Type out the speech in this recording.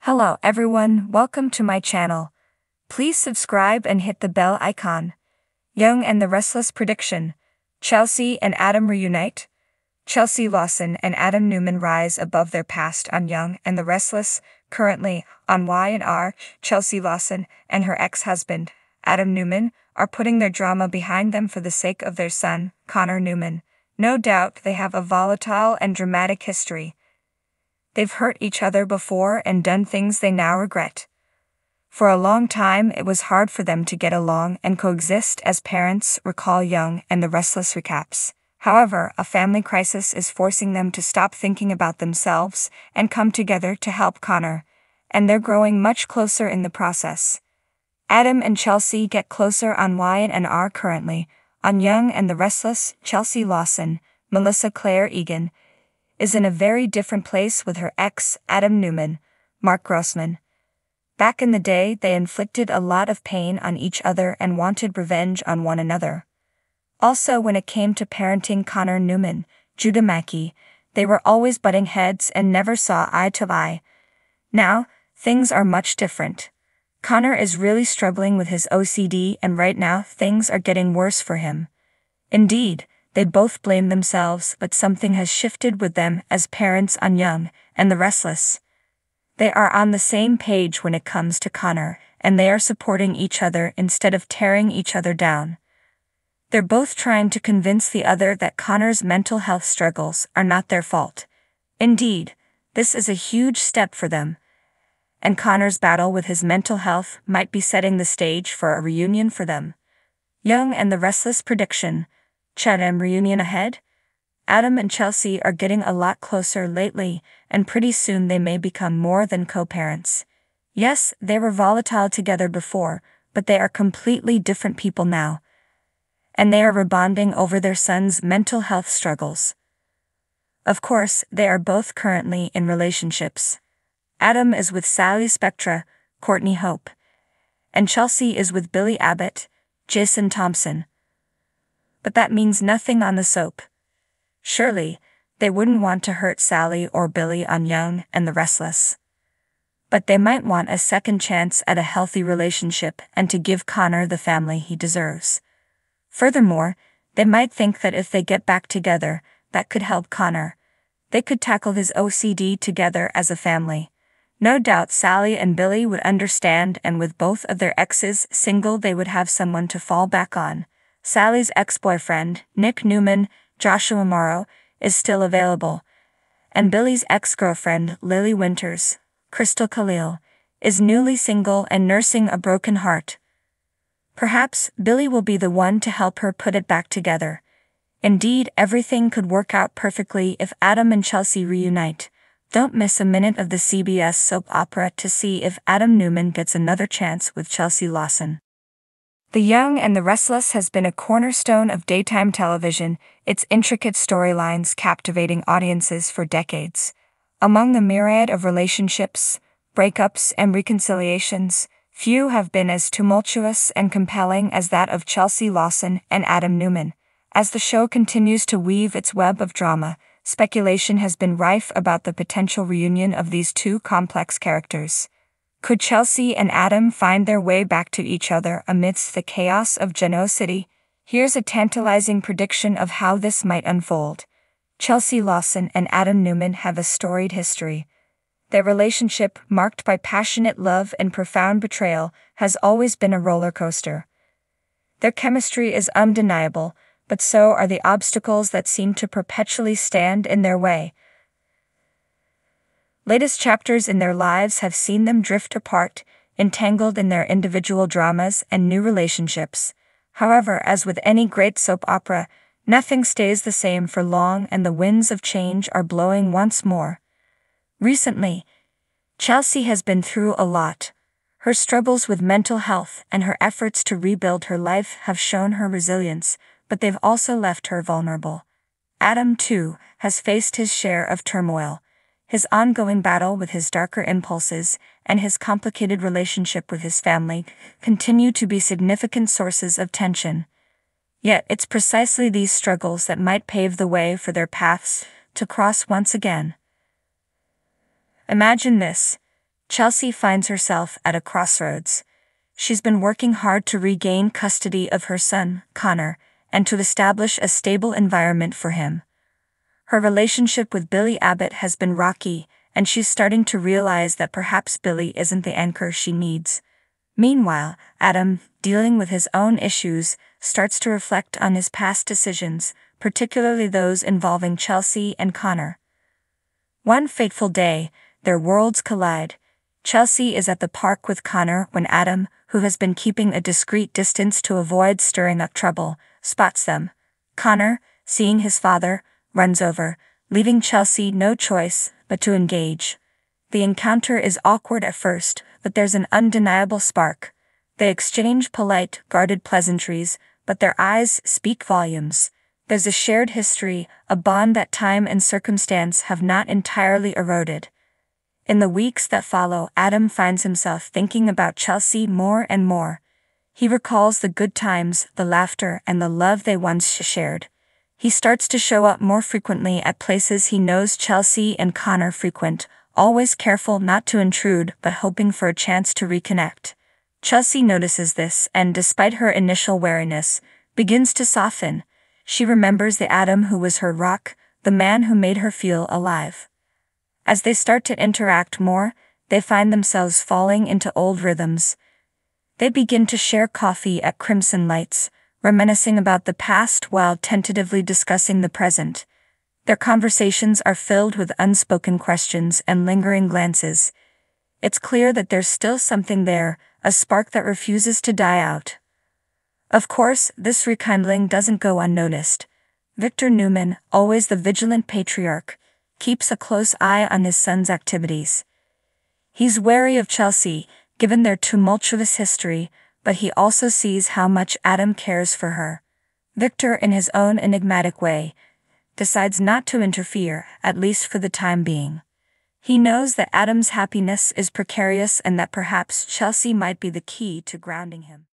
Hello everyone, welcome to my channel. Please subscribe and hit the bell icon. Young and the Restless prediction. Chelsea and Adam reunite. Chelsea Lawson and Adam Newman rise above their past on Young and the Restless. Currently, on Y&R, Chelsea Lawson and her ex-husband, Adam Newman, are putting their drama behind them for the sake of their son, Connor Newman. No doubt they have a volatile and dramatic history. They've hurt each other before and done things they now regret. For a long time it was hard for them to get along and coexist as parents, recall Young and the Restless recaps. However, a family crisis is forcing them to stop thinking about themselves and come together to help Connor, and they're growing much closer in the process. Adam and Chelsea get closer on Y&R currently. On Young and the Restless, Chelsea Lawson, Melissa Claire Egan, is in a very different place with her ex, Adam Newman, Mark Grossman. Back in the day, they inflicted a lot of pain on each other and wanted revenge on one another. Also, when it came to parenting Connor Newman, Judah Mackey, they were always butting heads and never saw eye to eye. Now, things are much different. Connor is really struggling with his OCD, and right now things are getting worse for him. Indeed, they both blame themselves, but something has shifted with them as parents on Young and the Restless. They are on the same page when it comes to Connor, and they are supporting each other instead of tearing each other down. They're both trying to convince the other that Connor's mental health struggles are not their fault. Indeed, this is a huge step for them, and Connor's battle with his mental health might be setting the stage for a reunion for them. Young and the Restless prediction. Chatham reunion ahead? Adam and Chelsea are getting a lot closer lately, and pretty soon they may become more than co-parents. Yes, they were volatile together before, but they are completely different people now. And they are rebonding over their son's mental health struggles. Of course, they are both currently in relationships. Adam is with Sally Spectra, Courtney Hope, and Chelsea is with Billy Abbott, Jason Thompson. But that means nothing on the soap. Surely, they wouldn't want to hurt Sally or Billy on Young and the Restless. But they might want a second chance at a healthy relationship and to give Connor the family he deserves. Furthermore, they might think that if they get back together, that could help Connor. They could tackle his OCD together as a family. No doubt Sally and Billy would understand, and with both of their exes single they would have someone to fall back on. Sally's ex-boyfriend, Nick Newman, Joshua Morrow, is still available, and Billy's ex-girlfriend, Lily Winters, Crystal Khalil, is newly single and nursing a broken heart. Perhaps Billy will be the one to help her put it back together. Indeed, everything could work out perfectly if Adam and Chelsea reunite. Don't miss a minute of the CBS soap opera to see if Adam Newman gets another chance with Chelsea Lawson. The Young and the Restless has been a cornerstone of daytime television, its intricate storylines captivating audiences for decades. Among the myriad of relationships, breakups, and reconciliations, few have been as tumultuous and compelling as that of Chelsea Lawson and Adam Newman. As the show continues to weave its web of drama, speculation has been rife about the potential reunion of these two complex characters. Could Chelsea and Adam find their way back to each other amidst the chaos of Genoa City? Here's a tantalizing prediction of how this might unfold. Chelsea Lawson and Adam Newman have a storied history. Their relationship, marked by passionate love and profound betrayal, has always been a roller coaster. Their chemistry is undeniable, but so are the obstacles that seem to perpetually stand in their way. Latest chapters in their lives have seen them drift apart, entangled in their individual dramas and new relationships. However, as with any great soap opera, nothing stays the same for long, and the winds of change are blowing once more. Recently, Chelsea has been through a lot. Her struggles with mental health and her efforts to rebuild her life have shown her resilience, but they've also left her vulnerable. Adam, too, has faced his share of turmoil. His ongoing battle with his darker impulses and his complicated relationship with his family continue to be significant sources of tension. Yet it's precisely these struggles that might pave the way for their paths to cross once again. Imagine this: Chelsea finds herself at a crossroads. She's been working hard to regain custody of her son, Connor, and to establish a stable environment for him. Her relationship with Billy Abbott has been rocky, and she's starting to realize that perhaps Billy isn't the anchor she needs. Meanwhile, Adam, dealing with his own issues, starts to reflect on his past decisions, particularly those involving Chelsea and Connor. One fateful day, their worlds collide. Chelsea is at the park with Connor when Adam, who has been keeping a discreet distance to avoid stirring up trouble, spots them. Connor, seeing his father, runs over, leaving Chelsea no choice but to engage. The encounter is awkward at first, but there's an undeniable spark. They exchange polite, guarded pleasantries, but their eyes speak volumes. There's a shared history, a bond that time and circumstance have not entirely eroded. In the weeks that follow, Adam finds himself thinking about Chelsea more and more. He recalls the good times, the laughter, and the love they once shared. He starts to show up more frequently at places he knows Chelsea and Connor frequent, always careful not to intrude but hoping for a chance to reconnect. Chelsea notices this and, despite her initial wariness, begins to soften. She remembers the Adam who was her rock, the man who made her feel alive. As they start to interact more, they find themselves falling into old rhythms. They begin to share coffee at Crimson Lights, reminiscing about the past while tentatively discussing the present. Their conversations are filled with unspoken questions and lingering glances. It's clear that there's still something there, a spark that refuses to die out. Of course, this rekindling doesn't go unnoticed. Victor Newman, always the vigilant patriarch, keeps a close eye on his son's activities. He's wary of Chelsea, given their tumultuous history, but he also sees how much Adam cares for her. Victor, in his own enigmatic way, decides not to interfere, at least for the time being. He knows that Adam's happiness is precarious and that perhaps Chelsea might be the key to grounding him.